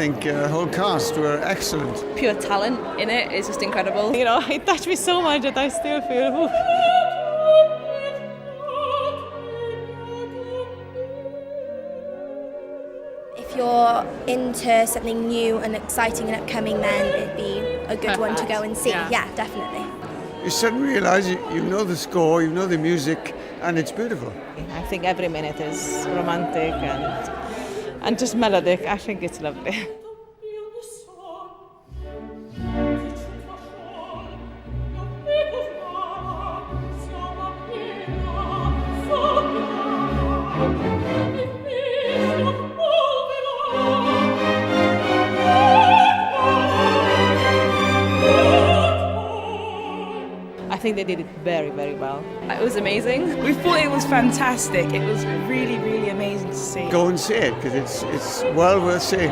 think the whole cast were excellent. Pure talent in it is just incredible. You know, it touched me so much that I still feel, oof. If you're into something new and exciting and upcoming, then it'd be a good one to go and see. Yeah, definitely. You suddenly realise you know the score, you know the music, and it's beautiful. I think every minute is romantic and just melodic. I think it's lovely. I think they did it very, very well. It was amazing. We thought it was fantastic. It was really, really amazing to see. Go and see it, because it's well worth seeing.